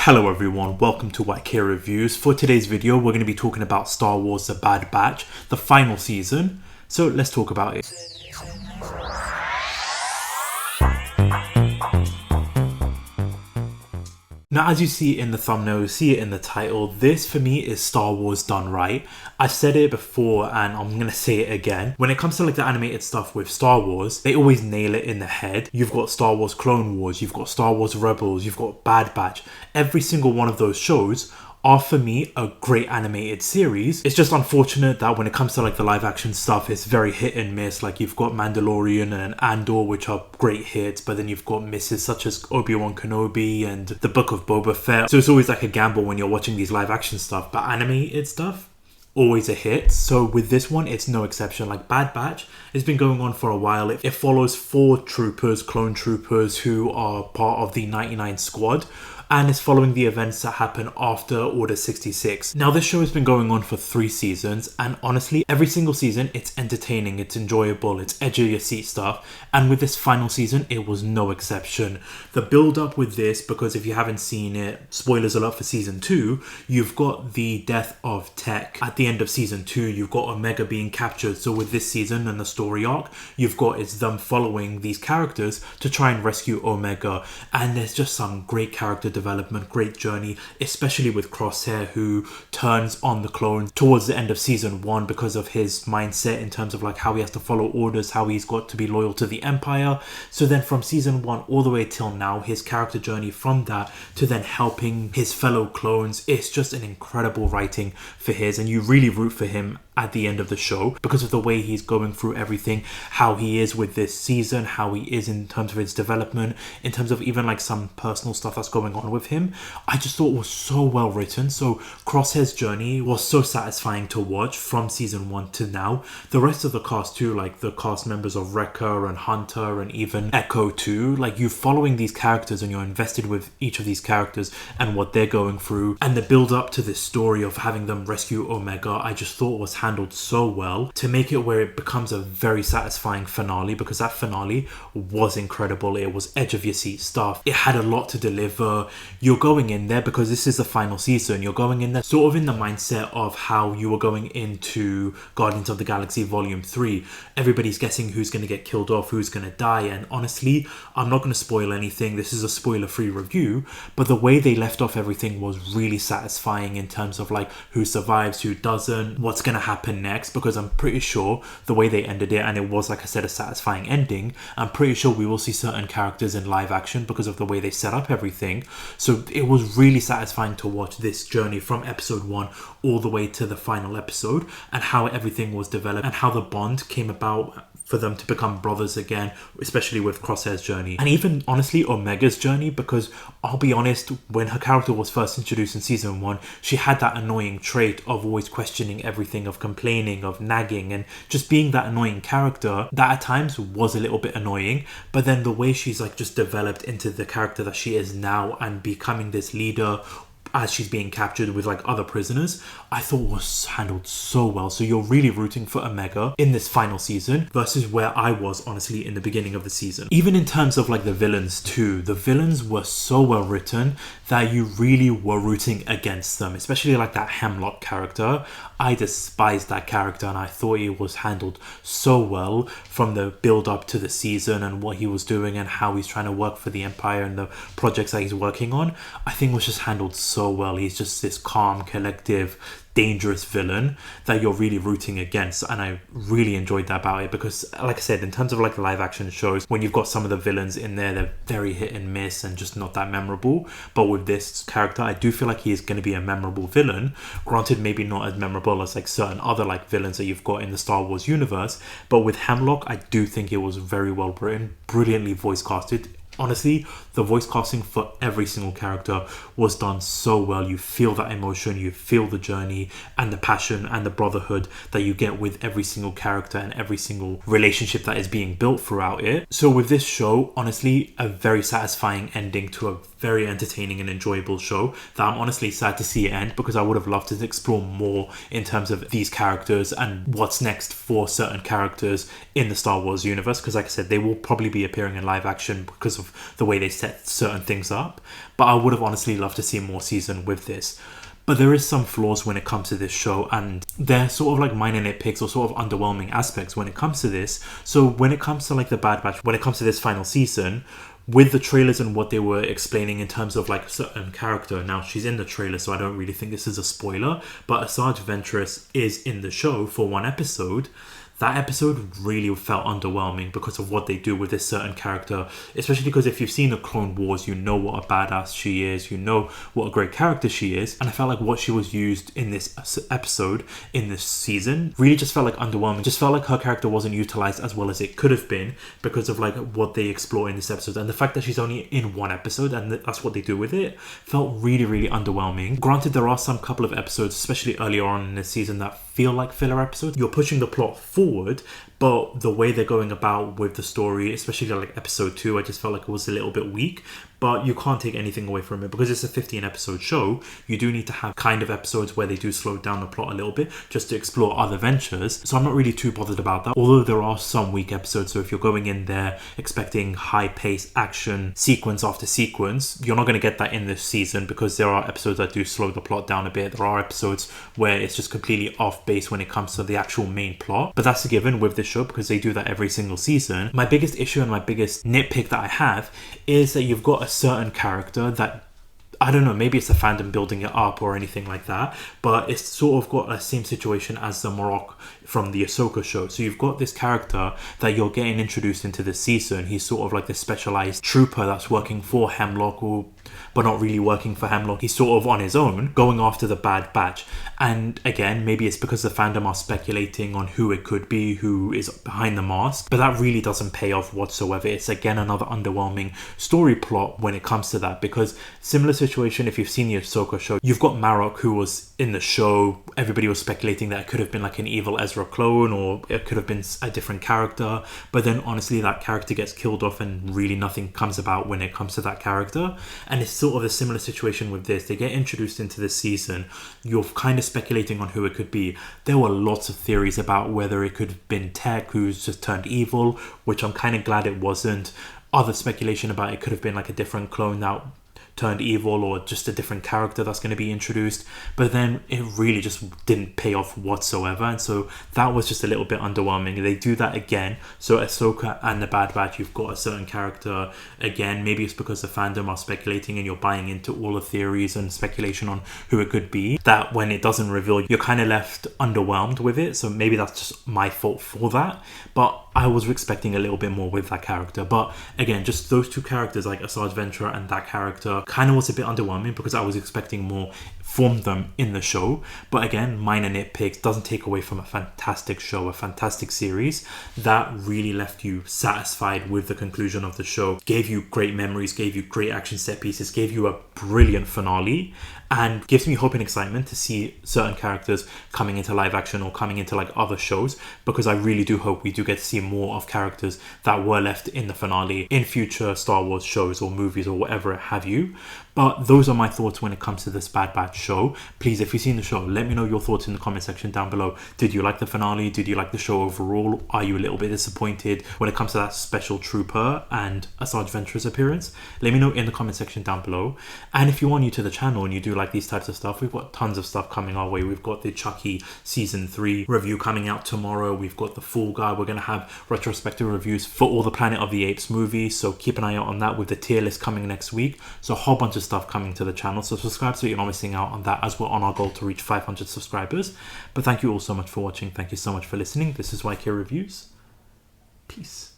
Hello everyone, welcome to YK Reviews. For today's video, we're going to be talking about Star Wars The Bad Batch, the final season. So let's talk about it. Now, as you see in the thumbnail, you see it in the title, this for me is Star Wars done right. I've said it before and I'm going to say it again. When it comes to like the animated stuff with Star Wars, they always nail it in the head. You've got Star Wars Clone Wars, you've got Star Wars Rebels, you've got Bad Batch. Every single one of those shows are for me a great animated series. It's just unfortunate that when it comes to like the live action stuff, it's very hit and miss. Like you've got Mandalorian and Andor, which are great hits, but then you've got misses such as Obi-Wan Kenobi and the Book of Boba Fett. So it's always like a gamble when you're watching these live action stuff, but animated stuff, always a hit. So with this one, it's no exception. Like Bad Batch, it's been going on for a while. It follows 4 troopers, clone troopers, who are part of the 99 Squad, and it's following the events that happen after Order 66. Now, this show has been going on for 3 seasons, and honestly, every single season, it's entertaining, it's enjoyable, it's edge of your seat stuff, and with this final season, it was no exception. The build-up with this, because if you haven't seen it, spoilers alert for Season 2, you've got the death of Tech. At the end of Season 2, you've got Omega being captured, so with this season and the story arc, you've got it's them following these characters to try and rescue Omega, and there's just some great character development, great journey, especially with Crosshair, who turns on the clones towards the end of Season 1 because of his mindset in terms of like how he has to follow orders, how he's got to be loyal to the Empire. So then from Season 1 all the way till now, his character journey from that to then helping his fellow clones, it's just an incredible writing for his, and you really root for him at the end of the show because of the way he's going through everything, how he is with this season, how he is in terms of his development, in terms of even like some personal stuff that's going on with him. I just thought it was so well written. So Crosshair's journey was so satisfying to watch from Season 1 to now. The rest of the cast too, like the cast members of Wrecker and Hunter and even Echo too, like you're following these characters and you're invested with each of these characters and what they're going through, and the build up to this story of having them rescue Omega, I just thought was handled so well to make it where it becomes a very satisfying finale, because that finale was incredible. It was edge of your seat stuff. It had a lot to deliver. You're going in there because this is the final season. You're going in there sort of in the mindset of how you were going into Guardians of the Galaxy Volume 3. Everybody's guessing who's going to get killed off, who's going to die, and honestly, I'm not going to spoil anything. This is a spoiler-free review, but the way they left off everything was really satisfying in terms of like who survives, who doesn't, what's going to happen next, because I'm pretty sure the way they ended it, and it was, like I said, a satisfying ending, I'm pretty sure we will see certain characters in live action because of the way they set up everything. So it was really satisfying to watch this journey from episode 1 all the way to the final episode, and how everything was developed and how the bond came about for them to become brothers again, especially with Crosshair's journey, and even honestly Omega's journey, because I'll be honest, when her character was first introduced in Season 1, she had that annoying trait of always questioning everything, of complaining, of nagging, and just being that annoying character that at times was a little bit annoying. But then the way she's like just developed into the character that she is now and becoming this leader as she's being captured with like other prisoners, I thought was handled so well. So you're really rooting for Omega in this final season versus where I was honestly in the beginning of the season. Even in terms of like the villains too, the villains were so well written that you really were rooting against them, especially like that Hemlock character. I despised that character, and I thought he was handled so well from the build up to the season and what he was doing and how he's trying to work for the Empire and the projects that he's working on. I think was just handled so well. He's just this calm, collective, dangerous villain that you're really rooting against, and I really enjoyed that about it, because like I said, in terms of like the live action shows, when you've got some of the villains in there, they're very hit and miss and just not that memorable. But with this character, I do feel like he is going to be a memorable villain, granted maybe not as memorable as like certain other like villains that you've got in the Star Wars universe, but with Hemlock, I do think it was very well written, brilliantly voice casted. Honestly, the voice casting for every single character was done so well. You feel that emotion, you feel the journey and the passion and the brotherhood that you get with every single character and every single relationship that is being built throughout it. So with this show, honestly, a very satisfying ending to a very entertaining and enjoyable show that I'm honestly sad to see it end, because I would have loved to explore more in terms of these characters and what's next for certain characters in the Star Wars universe, because like I said, they will probably be appearing in live action because of the way they set certain things up. But I would have honestly loved to see more season with this. But there is some flaws when it comes to this show, and they're sort of like minor nitpicks or sort of underwhelming aspects when it comes to this. So when it comes to like the Bad Batch, when it comes to this final season, with the trailers and what they were explaining in terms of like a certain character, now she's in the trailer, so I don't really think this is a spoiler, but Asajj Ventress is in the show for one episode. That episode really felt underwhelming because of what they do with this certain character, especially because if you've seen the Clone Wars, you know what a badass she is, you know what a great character she is, and I felt like what she was used in this episode, in this season, really just felt like underwhelming. Just felt like her character wasn't utilized as well as it could have been because of like what they explore in this episode, and the fact that she's only in one episode and that's what they do with it felt really, really underwhelming. Granted, there are some couple of episodes, especially earlier on in the season, that feel like filler episodes. You're pushing the plot forward, but the way they're going about with the story, especially like episode 2, I just felt like it was a little bit weak. But you can't take anything away from it because it's a 15 episode show. You do need to have kind of episodes where they do slow down the plot a little bit just to explore other ventures. So I'm not really too bothered about that, although there are some weak episodes. So if you're going in there expecting high paced action sequence after sequence, you're not going to get that in this season because there are episodes that do slow the plot down a bit. There are episodes where it's just completely off base when it comes to the actual main plot, but that's a given with this show because they do that every single season. My biggest issue and my biggest nitpick that I have is that you've got a certain character that, I don't know, maybe it's the fandom building it up or anything like that, but it's sort of got the same situation as the Morok from the Ahsoka show. So you've got this character that you're getting introduced into this season. He's sort of like the specialized trooper that's working for Hemlock, but not really working for Hemlock. He's sort of on his own, going after the Bad Batch. And again, maybe it's because the fandom are speculating on who it could be, who is behind the mask, but that really doesn't pay off whatsoever. It's again another underwhelming story plot when it comes to that, because similar situation, if you've seen the Ahsoka show, you've got Marok who was in the show. Everybody was speculating that it could have been like an evil Ezra clone, or it could have been a different character, but then honestly that character gets killed off and really nothing comes about when it comes to that character. And it's sort of a similar situation with this. They get introduced into this season, you're kind of speculating on who it could be. There were lots of theories about whether it could have been Tech who's just turned evil, which I'm kind of glad it wasn't. Other speculation about it could have been like a different clone that turned evil, or just a different character that's going to be introduced, but then it really just didn't pay off whatsoever, and so that was just a little bit underwhelming. They do that again, so Ahsoka and the Bad Batch, you've got a certain character again. Maybe it's because the fandom are speculating and you're buying into all the theories and speculation on who it could be, that when it doesn't reveal, you're kind of left underwhelmed with it. So maybe that's just my fault for that, but I was expecting a little bit more with that character. But again, just those two characters, like Asajj Ventress and that character, kind of was a bit underwhelming because I was expecting more from them in the show. But again, minor nitpicks, doesn't take away from a fantastic show, a fantastic series that really left you satisfied with the conclusion of the show, gave you great memories, gave you great action set pieces, gave you a brilliant finale, and gives me hope and excitement to see certain characters coming into live action or coming into like other shows, because I really do hope we do get to see more of characters that were left in the finale in future Star Wars shows or movies or whatever have you. But those are my thoughts when it comes to this Bad Batch show. Please, if you've seen the show, let me know your thoughts in the comment section down below. Did you like the finale? Did you like the show overall? Are you a little bit disappointed when it comes to that special trooper and Asajj Ventress appearance? Let me know in the comment section down below. And if you are new to the channel and you do like these types of stuff, we've got tons of stuff coming our way. We've got the Chucky season 3 review coming out tomorrow. We've got the Fall Guy. We're going to have retrospective reviews for all the Planet of the Apes movies, so keep an eye out on that, with the tier list coming next week. So a whole bunch of stuff coming to the channel, so subscribe so you're not missing out on that, as we're on our goal to reach 500 subscribers. But thank you all so much for watching. Thank you so much for listening. This is YK Reviews. Peace.